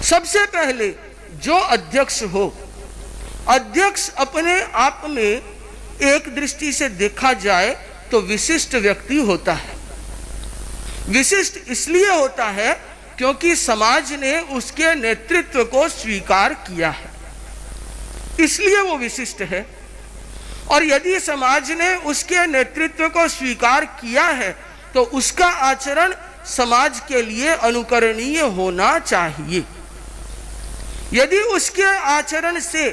सबसे पहले जो अध्यक्ष हो, अध्यक्ष अपने आप में एक दृष्टि से देखा जाए तो विशिष्ट व्यक्ति होता है। विशिष्ट इसलिए होता है क्योंकि समाज ने उसके नेतृत्व को स्वीकार किया है, इसलिए वो विशिष्ट है। और यदि समाज ने उसके नेतृत्व को स्वीकार किया है तो उसका आचरण समाज के लिए अनुकरणीय होना चाहिए। यदि उसके आचरण से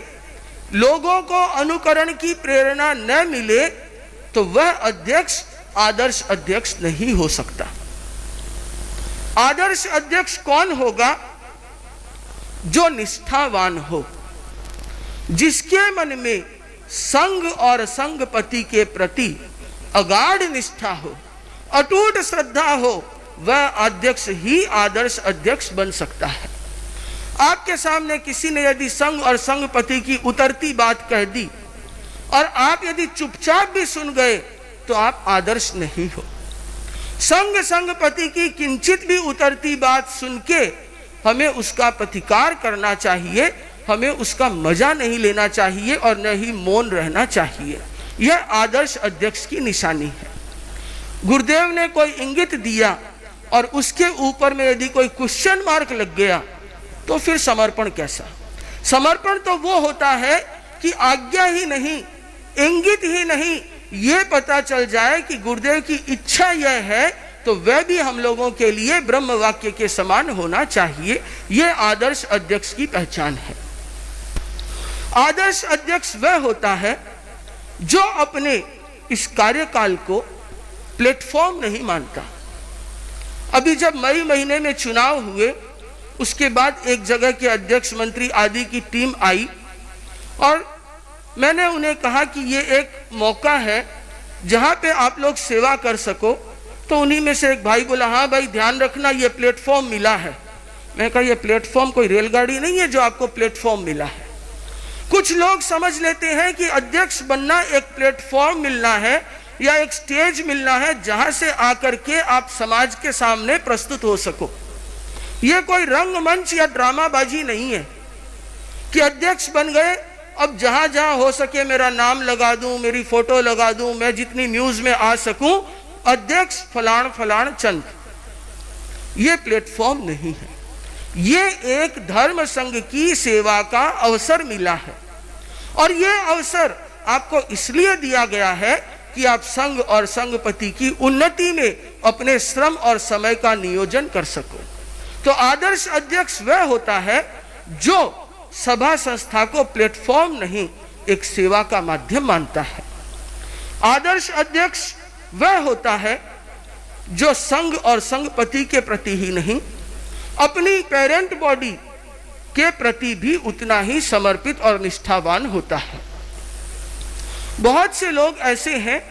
लोगों को अनुकरण की प्रेरणा न मिले तो वह अध्यक्ष आदर्श अध्यक्ष नहीं हो सकता। आदर्श अध्यक्ष कौन होगा? जो निष्ठावान हो, जिसके मन में संघ और संघपति के प्रति अगाध निष्ठा हो, अटूट श्रद्धा हो, वह अध्यक्ष ही आदर्श अध्यक्ष बन सकता है। आपके सामने किसी ने यदि संघ और संघपति की उतरती बात कह दी और आप यदि चुपचाप भी सुन गए तो आप आदर्श नहीं हो। संघ संघपति की किंचित भी उतरती बात सुन के हमें उसका प्रतिकार करना चाहिए, हमें उसका मजा नहीं लेना चाहिए और न ही मौन रहना चाहिए। यह आदर्श अध्यक्ष की निशानी है। गुरुदेव ने कोई इंगित दिया और उसके ऊपर में यदि कोई क्वेश्चन मार्क लग गया तो फिर समर्पण कैसा? समर्पण तो वो होता है कि आज्ञा ही नहीं, इंगित ही नहीं, ये पता चल जाए कि गुरुदेव की इच्छा यह है तो वह भी हम लोगों के लिए ब्रह्म वाक्य के समान होना चाहिए। यह आदर्श अध्यक्ष की पहचान है। आदर्श अध्यक्ष वह होता है जो अपने इस कार्यकाल को प्लेटफॉर्म नहीं मानता। अभी जब मई महीने में चुनाव हुए, उसके बाद एक जगह के अध्यक्ष मंत्री आदि की टीम आई और मैंने उन्हें कहा कि ये एक मौका है जहां पे आप लोग सेवा कर सको। तो उन्हीं में से एक भाई बोला, हाँ भाई ध्यान रखना, ये प्लेटफॉर्म मिला है। मैं कहा, ये प्लेटफॉर्म कोई रेलगाड़ी नहीं है जो आपको प्लेटफॉर्म मिला है। कुछ लोग समझ लेते हैं कि अध्यक्ष बनना एक प्लेटफॉर्म मिलना है या एक स्टेज मिलना है जहां से आकर के आप समाज के सामने प्रस्तुत हो सको। यह कोई रंगमंच या ड्रामाबाजी नहीं है कि अध्यक्ष बन गए, अब जहां जहां हो सके मेरा नाम लगा दूं, मेरी फोटो लगा दूं, मैं जितनी न्यूज में आ सकूं, अध्यक्ष फलाण फलाण चंद। ये प्लेटफॉर्म नहीं है। ये एक धर्म संघ की सेवा का अवसर मिला है और ये अवसर आपको इसलिए दिया गया है कि आप संघ और संघपति की उन्नति में अपने श्रम और समय का नियोजन कर सको। तो आदर्श अध्यक्ष वह होता है जो सभा संस्था को प्लेटफॉर्म नहीं, एक सेवा का माध्यम मानता है। आदर्श अध्यक्ष वह होता है जो संघ और संघपति के प्रति ही नहीं, अपनी पेरेंट बॉडी के प्रति भी उतना ही समर्पित और निष्ठावान होता है। बहुत से लोग ऐसे हैं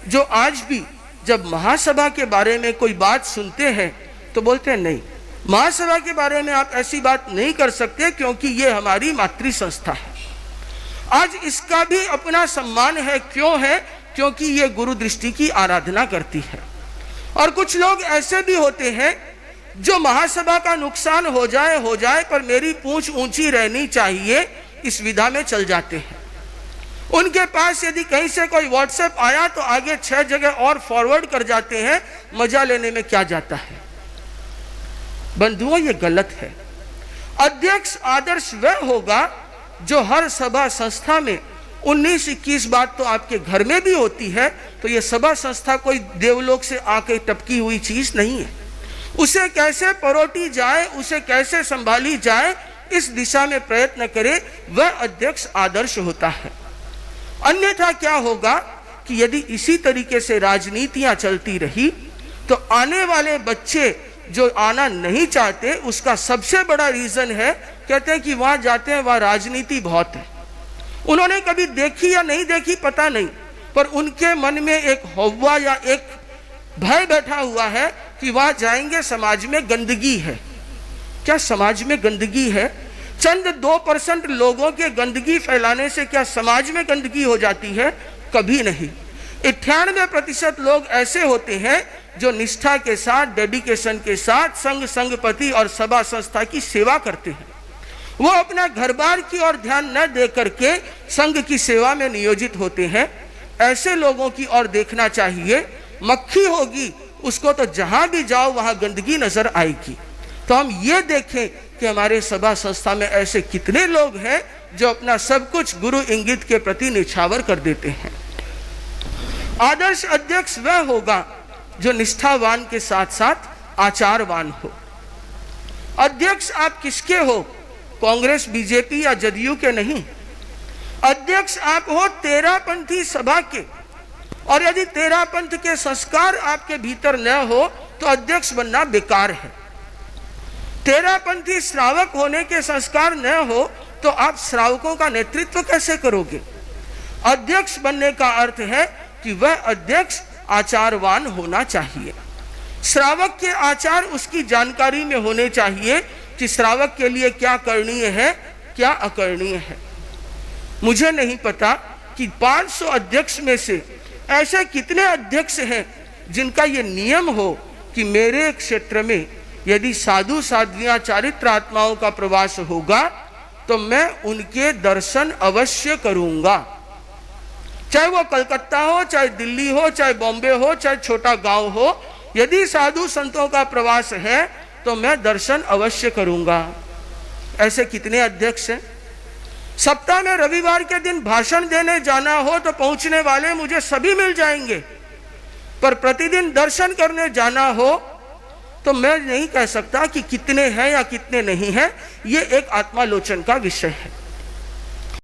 जो आज भी जब महासभा के बारे में कोई बात सुनते हैं तो बोलते हैं, नहीं, महासभा के बारे में आप ऐसी बात नहीं कर सकते क्योंकि ये हमारी मातृ संस्था है। आज इसका भी अपना सम्मान है। क्यों है? क्योंकि ये गुरु दृष्टि की आराधना करती है। और कुछ लोग ऐसे भी होते हैं जो महासभा का नुकसान हो जाए पर मेरी पूंछ ऊंची रहनी चाहिए, इस विधा में चल जाते हैं। उनके पास यदि कहीं से कोई व्हाट्सएप आया तो आगे 6 जगह और फॉरवर्ड कर जाते हैं। मजा लेने में क्या जाता है? बंधुओं, ये गलत है। अध्यक्ष आदर्श वह होगा जो हर सभा संस्था में 19-21 बात तो आपके घर में भी होती है, तो ये सभा संस्था कोई देवलोक से आके टपकी हुई चीज नहीं है। उसे कैसे परोटी जाए, उसे कैसे संभाली जाए, इस दिशा में प्रयत्न करे, वह अध्यक्ष आदर्श होता है। अन्यथा क्या होगा कि यदि इसी तरीके से राजनीतियां चलती रही तो आने वाले बच्चे जो आना नहीं चाहते, उसका सबसे बड़ा रीजन है, कहते हैं कि वहां जाते हैं वहां राजनीति बहुत है। उन्होंने कभी देखी या नहीं देखी पता नहीं, पर उनके मन में एक हौवा या एक भय बैठा हुआ है कि वहां जाएंगे समाज में गंदगी है। क्या समाज में गंदगी है? चंद 2% लोगों के गंदगी फैलाने से क्या समाज में गंदगी हो जाती है? कभी नहीं। 98% लोग ऐसे होते हैं जो निष्ठा के साथ, डेडिकेशन के साथ संघ, संघपति और सभा संस्था की सेवा करते हैं। वो अपना घर बार की ओर ध्यान न दे करके संघ की सेवा में नियोजित होते हैं। ऐसे लोगों की ओर देखना चाहिए। मक्खी होगी उसको तो जहां भी जाओ वहां गंदगी नजर आएगी। तो हम ये देखें कि हमारे सभा संस्था में ऐसे कितने लोग हैं जो अपना सब कुछ गुरु इंगित के प्रति निछावर कर देते हैं। आदर्श अध्यक्ष वह होगा जो निष्ठावान के साथ साथ आचारवान हो। अध्यक्ष आप किसके हो? कांग्रेस, बीजेपी या जदयू के नहीं। अध्यक्ष आप हो तेरापंथी सभा के, और यदि तेरापंथ के संस्कार आपके भीतर न हो तो अध्यक्ष बनना बेकार है। तेरापंथी श्रावक होने के संस्कार न हो तो आप श्रावकों का नेतृत्व कैसे करोगे? अध्यक्ष बनने का अर्थ है कि वह अध्यक्ष आचारवान होना चाहिए। श्रावक के आचार उसकी जानकारी में होने चाहिए कि श्रावक के लिए क्या करणीय है, क्या अकरणीय है। मुझे नहीं पता कि 500 अध्यक्ष में से ऐसे कितने अध्यक्ष हैं जिनका ये नियम हो कि मेरे क्षेत्र में यदि साधु साध्वियां, चारित्र आत्माओं का प्रवास होगा तो मैं उनके दर्शन अवश्य करूंगा। चाहे वो कलकत्ता हो, चाहे दिल्ली हो, चाहे बॉम्बे हो, चाहे छोटा गांव हो, यदि साधु संतों का प्रवास है तो मैं दर्शन अवश्य करूंगा। ऐसे कितने अध्यक्ष हैं? सप्ताह में रविवार के दिन भाषण देने जाना हो तो पहुंचने वाले मुझे सभी मिल जाएंगे, पर प्रतिदिन दर्शन करने जाना हो तो मैं नहीं कह सकता कि कितने हैं या कितने नहीं हैं। ये एक आत्मालोचन का विषय है।